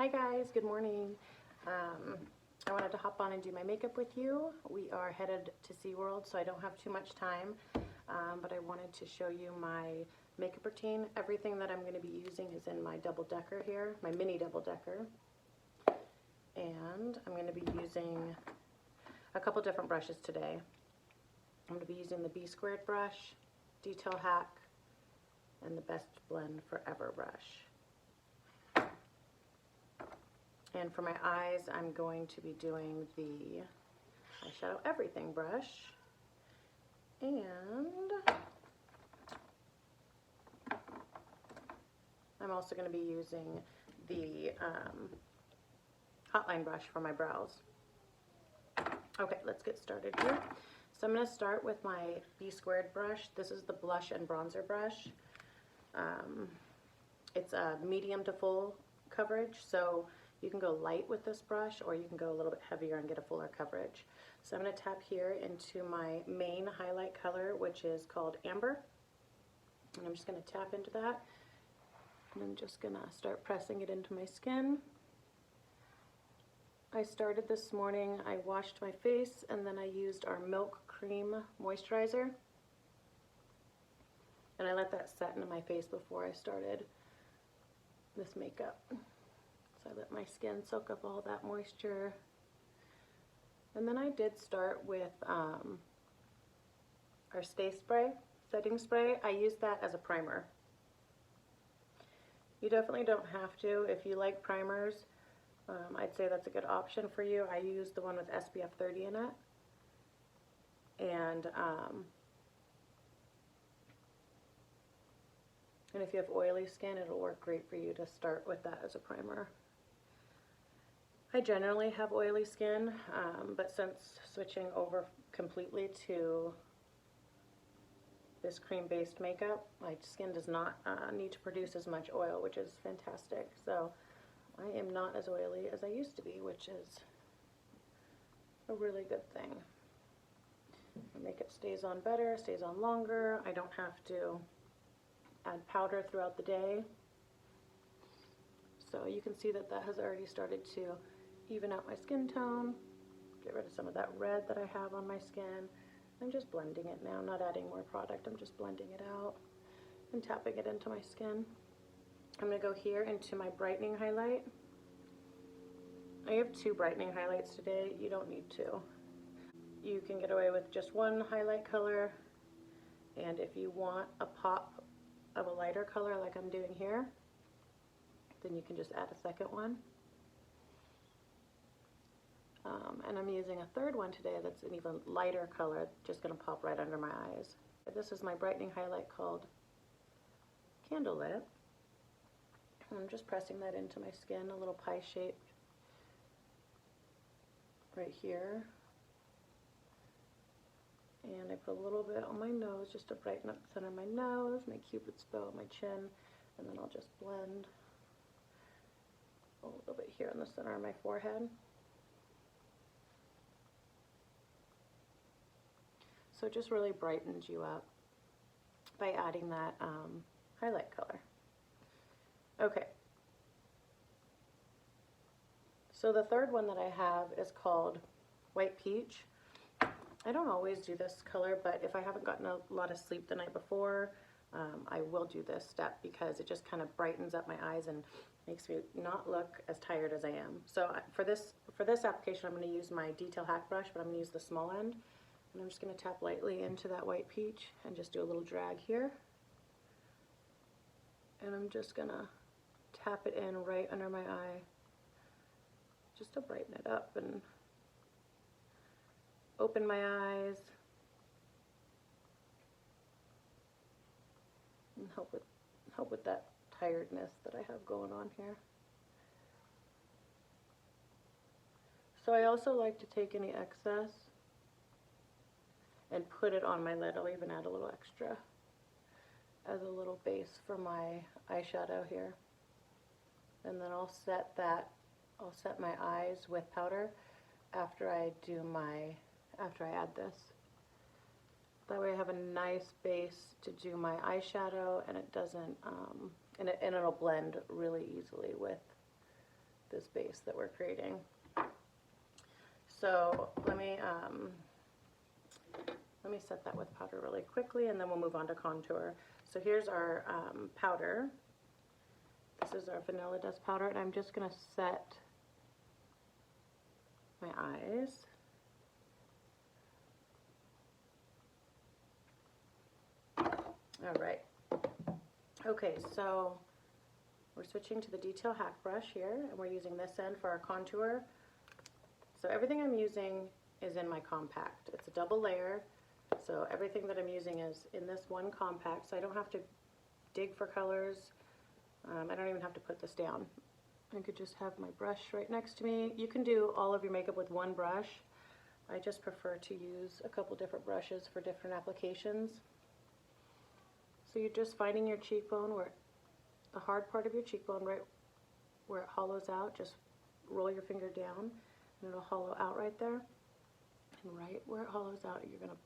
Hi guys, good morning. I wanted to hop on and do my makeup with you. We are headed to SeaWorld, so I don't have too much time, but I wanted to show you my makeup routine. Everything that I'm going to be using is in my double decker here, my mini double decker. And I'm going to be using a couple different brushes today. I'm going to be using the B Squared brush, Detail Hack, and the Best Blend Forever brush. And for my eyes, I'm going to be doing the Eyeshadow Everything brush. And I'm also going to be using the Hotline brush for my brows. Okay, let's get started here. So I'm going to start with my B Squared brush. This is the blush and bronzer brush. It's a medium to full coverage, so you can go light with this brush or you can go a little bit heavier and get a fuller coverage. So I'm going to tap here into my main highlight color, which is called Amber. And I'm just going to tap into that. And I'm just going to start pressing it into my skin. I started this morning, I washed my face, and then I used our Milk Cream Moisturizer. And I let that set into my face before I started this makeup. So I let my skin soak up all that moisture. And then I did start with our Stay Spray, setting spray. I use that as a primer. You definitely don't have to. If you like primers, I'd say that's a good option for you. I use the one with SPF 30 in it. And if you have oily skin, it'll work great for you to start with that as a primer. I generally have oily skin, but since switching over completely to this cream-based makeup, my skin does not need to produce as much oil, which is fantastic. So I am not as oily as I used to be, which is a really good thing. My makeup stays on better, stays on longer. I don't have to add powder throughout the day. So you can see that that has already started to even out my skin tone, get rid of some of that red that I have on my skin. I'm just blending it now, not adding more product. I'm just blending it out and tapping it into my skin. I'm going to go here into my brightening highlight. I have 2 brightening highlights today. You don't need 2. You can get away with just one highlight color, and if you want a pop of a lighter color like I'm doing here, then you can just add a second one. And I'm using a third one today that's an even lighter color, just going to pop right under my eyes. This is my brightening highlight called Candlelit. I'm just pressing that into my skin, a little pie shape right here. And I put a little bit on my nose just to brighten up the center of my nose, my cupid's bow on my chin, and then I'll just blend a little bit here in the center of my forehead. So it just really brightens you up by adding that highlight color. Okay. So the third one that I have is called White Peach. I don't always do this color, but if I haven't gotten a lot of sleep the night before, I will do this step because it just kind of brightens up my eyes and makes me not look as tired as I am. So for this application, I'm going to use my Detail Hack brush, but I'm going to use the small end. And I'm just going to tap lightly into that white peach and just do a little drag here. And I'm just going to tap it in right under my eye just to brighten it up and open my eyes and help with that tiredness that I have going on here. So I also like to take any excess and put it on my lid. I'll even add a little extra as a little base for my eyeshadow here. And then I'll set my eyes with powder after I add this. That way I have a nice base to do my eyeshadow, and it doesn't and it'll blend really easily with this base that we're creating. So let me set that with powder really quickly, and then we'll move on to contour. So here's our powder. This is our Vanilla Dust powder, and I'm just going to set my eyes. All right. Okay, so we're switching to the Detail Hack brush here, and we're using this end for our contour. So everything I'm using is in my compact. It's a double layer, so everything that I'm using is in this one compact, so I don't have to dig for colors. I don't even have to put this down. I could just have my brush right next to me. You can do all of your makeup with one brush. I just prefer to use a couple different brushes for different applications. So you're just finding your cheekbone, where the hard part of your cheekbone, right where it hollows out, just roll your finger down and it'll hollow out right there. And right where it hollows out, you're going to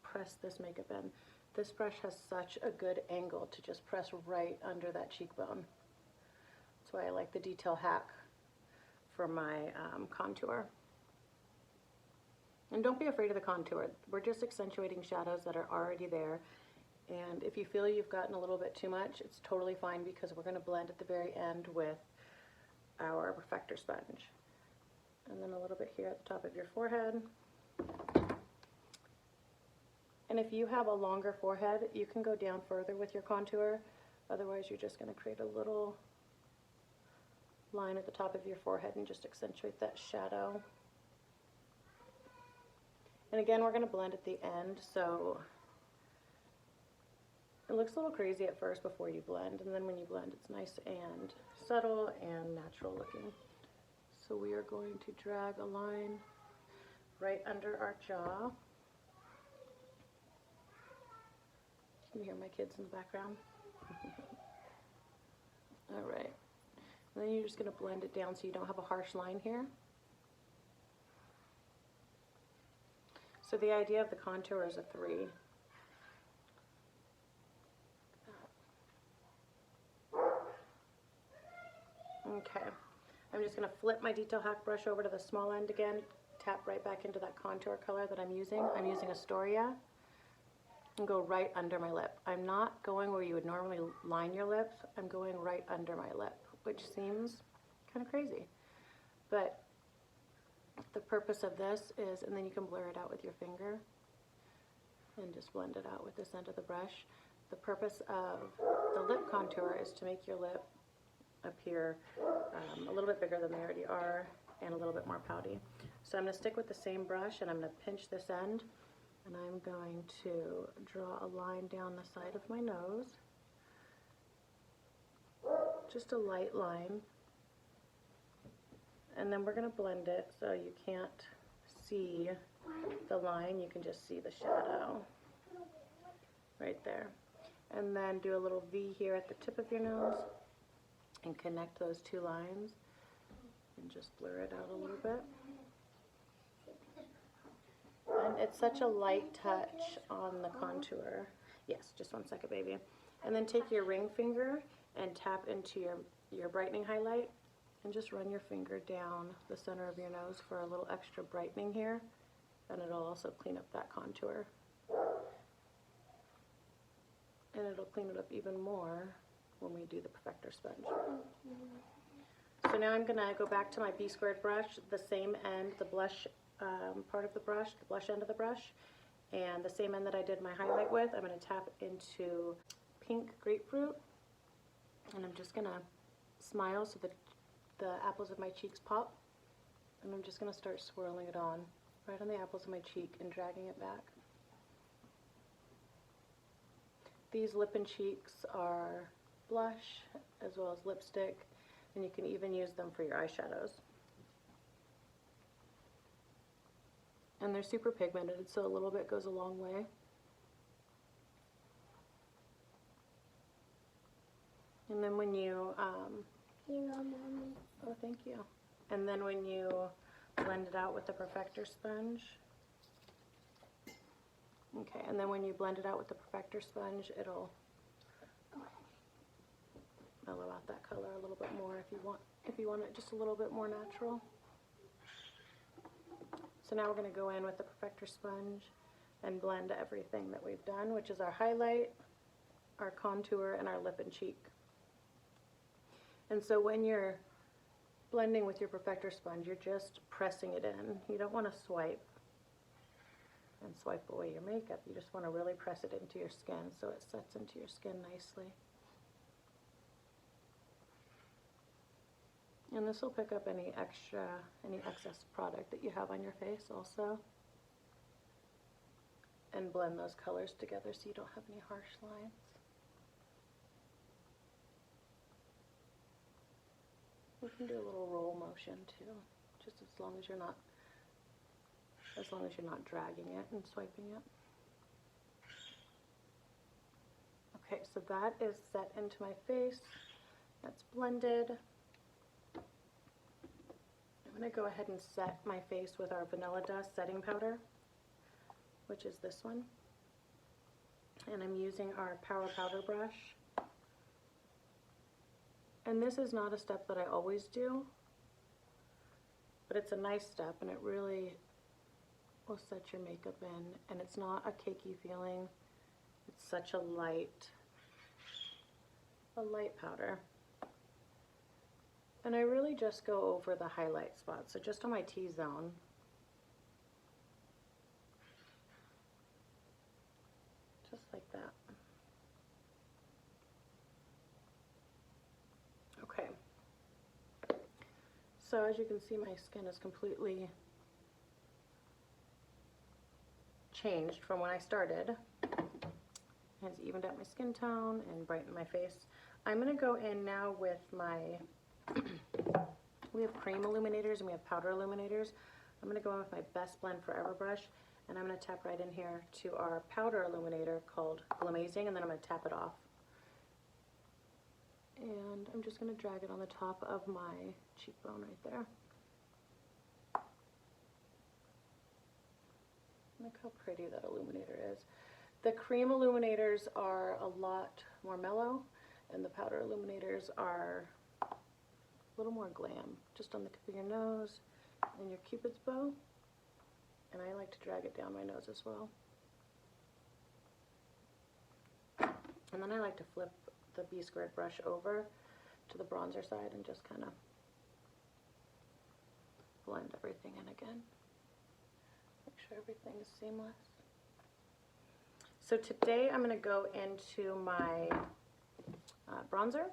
press this makeup in. This brush has such a good angle to just press right under that cheekbone. That's why I like the Detail Hack for my contour. And don't be afraid of the contour. We're just accentuating shadows that are already there. And if you feel you've gotten a little bit too much, it's totally fine, because we're going to blend at the very end with our Perfector sponge. And then a little bit here at the top of your forehead. And if you have a longer forehead, you can go down further with your contour. Otherwise, you're just going to create a little line at the top of your forehead and just accentuate that shadow. And again, we're going to blend at the end, so it looks a little crazy at first before you blend, and then when you blend, it's nice and subtle and natural looking. So we are going to drag a line right under our jaw. You can hear my kids in the background. All right. And then you're just going to blend it down so you don't have a harsh line here. So the idea of the contour is a 3. Okay. I'm just going to flip my Detail Hack brush over to the small end again, tap right back into that contour color that I'm using. I'm using Astoria. And go right under my lip. I'm not going where you would normally line your lips. I'm going right under my lip, which seems kind of crazy. But the purpose of this is, and then you can blur it out with your finger and just blend it out with this end of the brush. The purpose of the lip contour is to make your lip appear a little bit bigger than they already are and a little bit more pouty. So I'm going to stick with the same brush, and I'm going to pinch this end. And I'm going to draw a line down the side of my nose, just a light line, and then we're going to blend it so you can't see the line, you can just see the shadow right there. And then do a little V here at the tip of your nose and connect those two lines and just blur it out a little bit. And it's such a light touch on the contour. Yes, just one second, baby. And then take your ring finger and tap into your brightening highlight and just run your finger down the center of your nose for a little extra brightening here. And it'll also clean up that contour. And it'll clean it up even more when we do the Perfector sponge. So now I'm going to go back to my B² brush, the same end, the blush part of the brush, the blush end of the brush, and the same end that I did my highlight with. I'm going to tap into Pink Grapefruit, and I'm just going to smile so that the apples of my cheeks pop, and I'm just going to start swirling it on right on the apples of my cheek and dragging it back. These lip and cheeks are blush as well as lipstick, and you can even use them for your eyeshadows. And they're super pigmented, so a little bit goes a long way. And then when you, Mommy. oh, thank you. And then when you blend it out with the Perfector sponge, okay, and then when you blend it out with the Perfector sponge, it'll mellow out that color a little bit more if you want it just a little bit more natural. So now we're going to go in with the Perfector sponge and blend everything that we've done, which is our highlight, our contour, and our lip and cheek. And so when you're blending with your Perfector sponge, you're just pressing it in. You don't want to swipe and swipe away your makeup. You just want to really press it into your skin so it sets into your skin nicely. And this will pick up any excess product that you have on your face also. And blend those colors together so you don't have any harsh lines. You can do a little roll motion too, just as long as you're not dragging it and swiping it. Okay, so that is set into my face. That's blended. I'm going to go ahead and set my face with our Vanilla Dust setting powder, which is this one. And I'm using our Power Powder brush. And this is not a step that I always do, but it's a nice step and it really will set your makeup in. And it's not a cakey feeling. It's such a light powder. And I really just go over the highlight spots, so just on my T-zone. Just like that. Okay. So as you can see, my skin is completely changed from when I started. It has evened out my skin tone and brightened my face. I'm going to go in now with my we have cream illuminators and we have powder illuminators. I'm going to go in with my Best Blend Forever brush, and I'm going to tap right in here to our powder illuminator called Glamazing, and then I'm going to tap it off. And I'm just going to drag it on the top of my cheekbone right there. Look how pretty that illuminator is. The cream illuminators are a lot more mellow, and the powder illuminators are a little more glam, just on the tip of your nose and your Cupid's bow. And I like to drag it down my nose as well. And then I like to flip the B-squared brush over to the bronzer side and just kind of blend everything in again. Make sure everything is seamless. So today I'm going to go into my bronzer.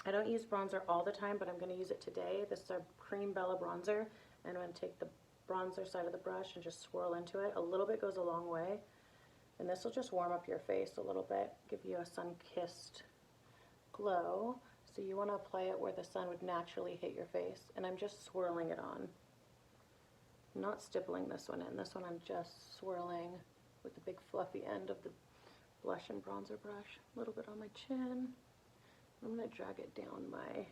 I don't use bronzer all the time, but I'm going to use it today. This is our Cream Bella bronzer, and I'm going to take the bronzer side of the brush and just swirl into it. A little bit goes a long way, and this will just warm up your face a little bit, give you a sun-kissed glow. So you want to apply it where the sun would naturally hit your face, and I'm just swirling it on. I'm not stippling this one in. This one I'm just swirling with the big fluffy end of the blush and bronzer brush. A little bit on my chin. I'm going to drag it down my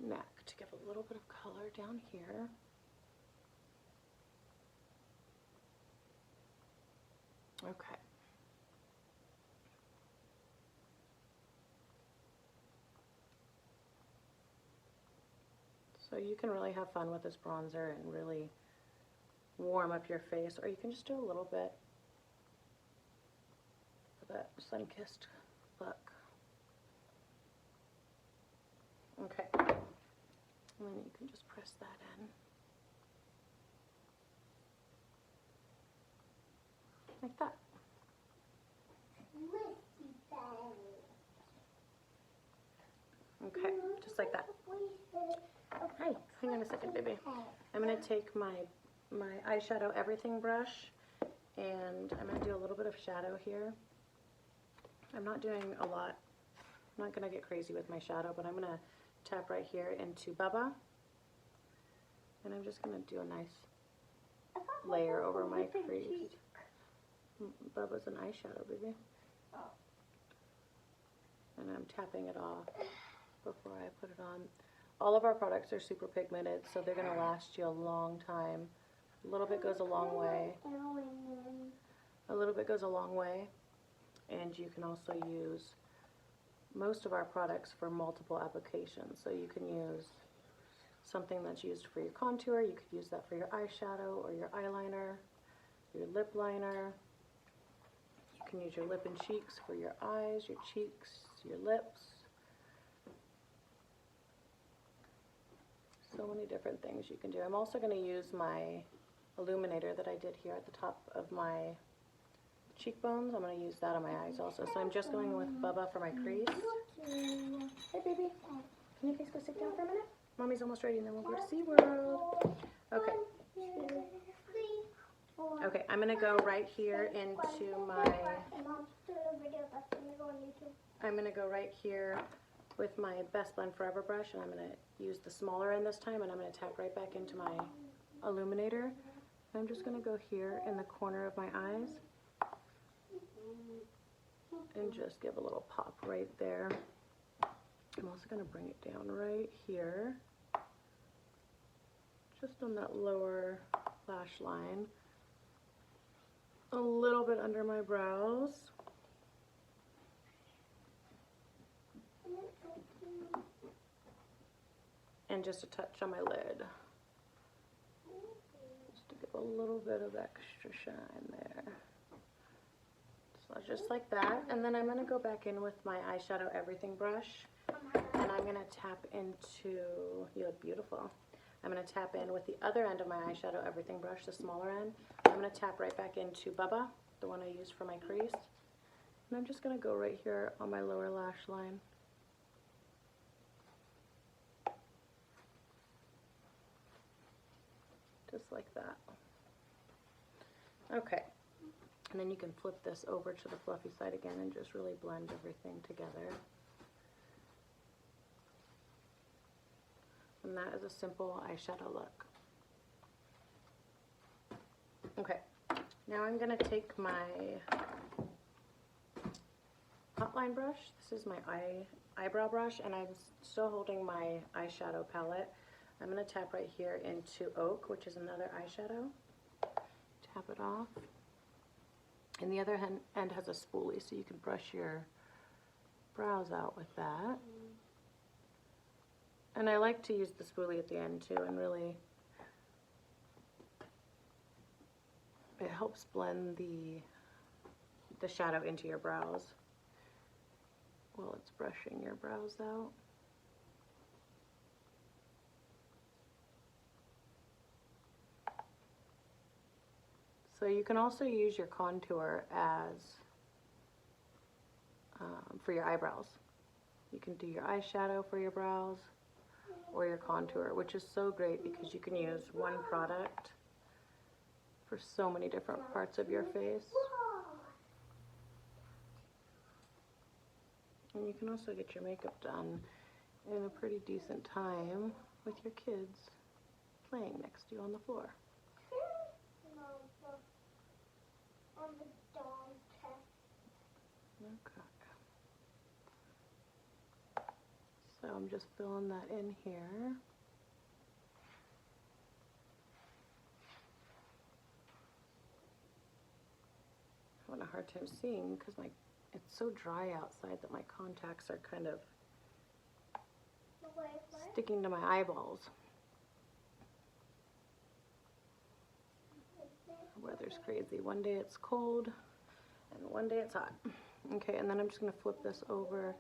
neck to give a little bit of color down here. Okay. So you can really have fun with this bronzer and really warm up your face, or you can just do a little bit of that sun-kissed look. Okay, and then you can just press that in. Like that. Okay, just like that. Hi, hang on a second, baby. I'm going to take my eyeshadow everything brush, and I'm going to do a little bit of shadow here. I'm not doing a lot. I'm not going to get crazy with my shadow, but I'm going to tap right here into Bubba, and I'm just going to do a nice layer over my crease. Bubba's an eyeshadow, baby. And I'm tapping it off before I put it on. All of our products are super pigmented, so they're going to last you a long time. A little bit goes a long way. A little bit goes a long way. And you can also use most of our products for multiple applications. So you can use something that's used for your contour, you could use that for your eyeshadow or your eyeliner, your lip liner. You can use your lip and cheeks for your eyes, your cheeks, your lips. So many different things you can do. I'm also going to use my illuminator that I did here at the top of my cheekbones. I'm going to use that on my eyes also. So I'm just going with Bubba for my crease. Hey baby, can you please go sit down for a minute? Mommy's almost ready and then we'll go to SeaWorld. Okay. Okay, I'm going to go right here into my... I'm going to go right here with my Best Blend Forever brush, and I'm going to use the smaller end this time, and I'm going to tap right back into my illuminator. I'm just going to go here in the corner of my eyes and just give a little pop right there. I'm also going to bring it down right here, just on that lower lash line, a little bit under my brows. And just a touch on my lid, just to give a little bit of extra shine there. So just like that, and then I'm going to go back in with my eyeshadow everything brush, and I'm going to tap into, you look beautiful, I'm going to tap in with the other end of my eyeshadow everything brush, the smaller end. I'm going to tap right back into Bubba, the one I used for my crease, and I'm just going to go right here on my lower lash line. Just like that. Okay, and then you can flip this over to the fluffy side again and just really blend everything together. And that is a simple eyeshadow look. Okay, now I'm going to take my hotline brush. This is my eyebrow brush, and I'm still holding my eyeshadow palette. I'm going to tap right here into Oak, which is another eyeshadow. Tap it off. And the other end has a spoolie, so you can brush your brows out with that. And I like to use the spoolie at the end too, and really, it helps blend the shadow into your brows while it's brushing your brows out. So you can also use your contour as for your eyebrows. You can do your eyeshadow for your brows or your contour, which is so great because you can use one product for so many different parts of your face. And you can also get your makeup done in a pretty decent time with your kids playing next to you on the floor. Okay. So I'm just filling that in here. I'm having a hard time seeing because it's so dry outside that my contacts are kind of sticking to my eyeballs. The weather's crazy. One day it's cold and one day it's hot. Okay, and then I'm just going to flip this over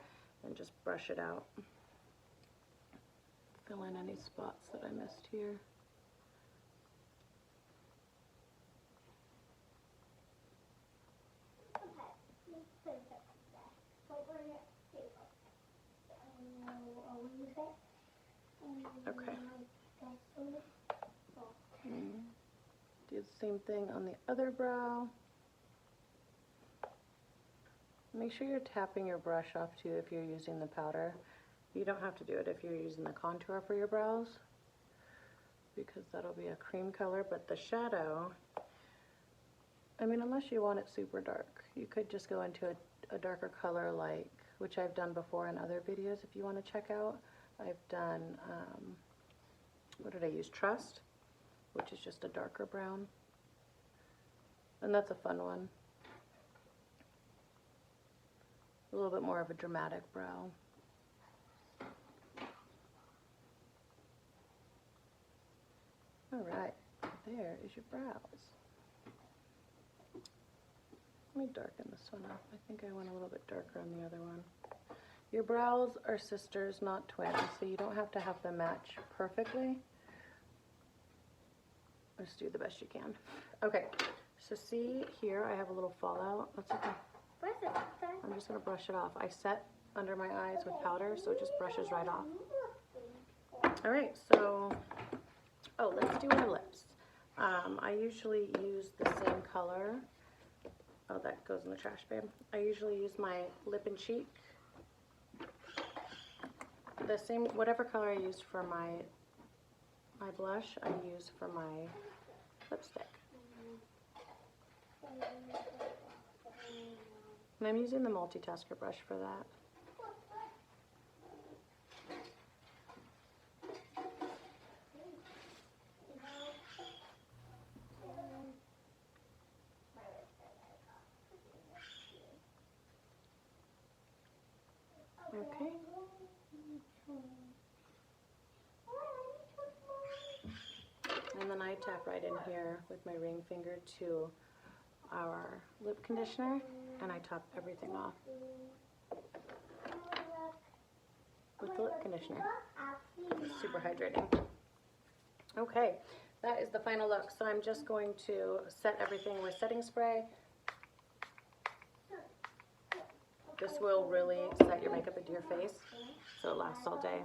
and just brush it out. Fill in any spots that I missed here. Okay. Do the same thing on the other brow. Make sure you're tapping your brush off too if you're using the powder. You don't have to do it if you're using the contour for your brows, because that'll be a cream color, but the shadow, I mean, unless you want it super dark, you could just go into a darker color, like, which I've done before in other videos if you want to check out. I've done, what did I use? Trust, which is just a darker brown, and that's a fun one. a little bit more of a dramatic brow. All right, there is your brows. Let me darken this one up. I think I went a little bit darker on the other one. Your brows are sisters, not twins, so you don't have to have them match perfectly. Just do the best you can. Okay, so see here, I have a little fallout. That's okay. I'm just gonna brush it off. I set under my eyes with powder, so it just brushes right off. All right, so, oh, let's do our lips. I usually use the same color. Oh, that goes in the trash, babe. I usually use my lip and cheek. The same, whatever color I used for my blush, I use for my lipstick. And I'm using the multitasker brush for that. Okay. And then I tap right in here with my ring finger to our lip conditioner, and I top everything off with the lip conditioner. It's super hydrating. Okay, that is the final look. So I'm just going to set everything with setting spray. This will really set your makeup into your face, so it lasts all day.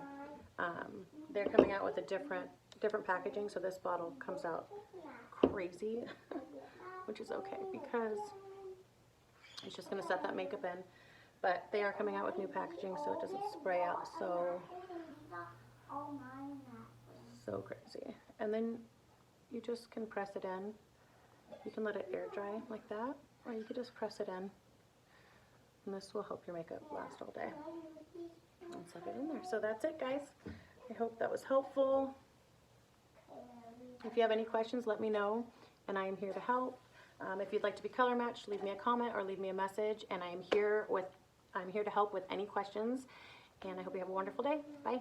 They're coming out with a different packaging, so this bottle comes out crazy, which is okay because it's just going to set that makeup in. But they are coming out with new packaging, so it doesn't spray out so crazy. And then you just can press it in. You can let it air dry like that, or you could just press it in. And this will help your makeup last all day. And set it in there. So that's it, guys. I hope that was helpful. If you have any questions, let me know, and I am here to help. If you'd like to be color matched, leave me a comment or leave me a message, and I'm here to help with any questions. And I hope you have a wonderful day. Bye.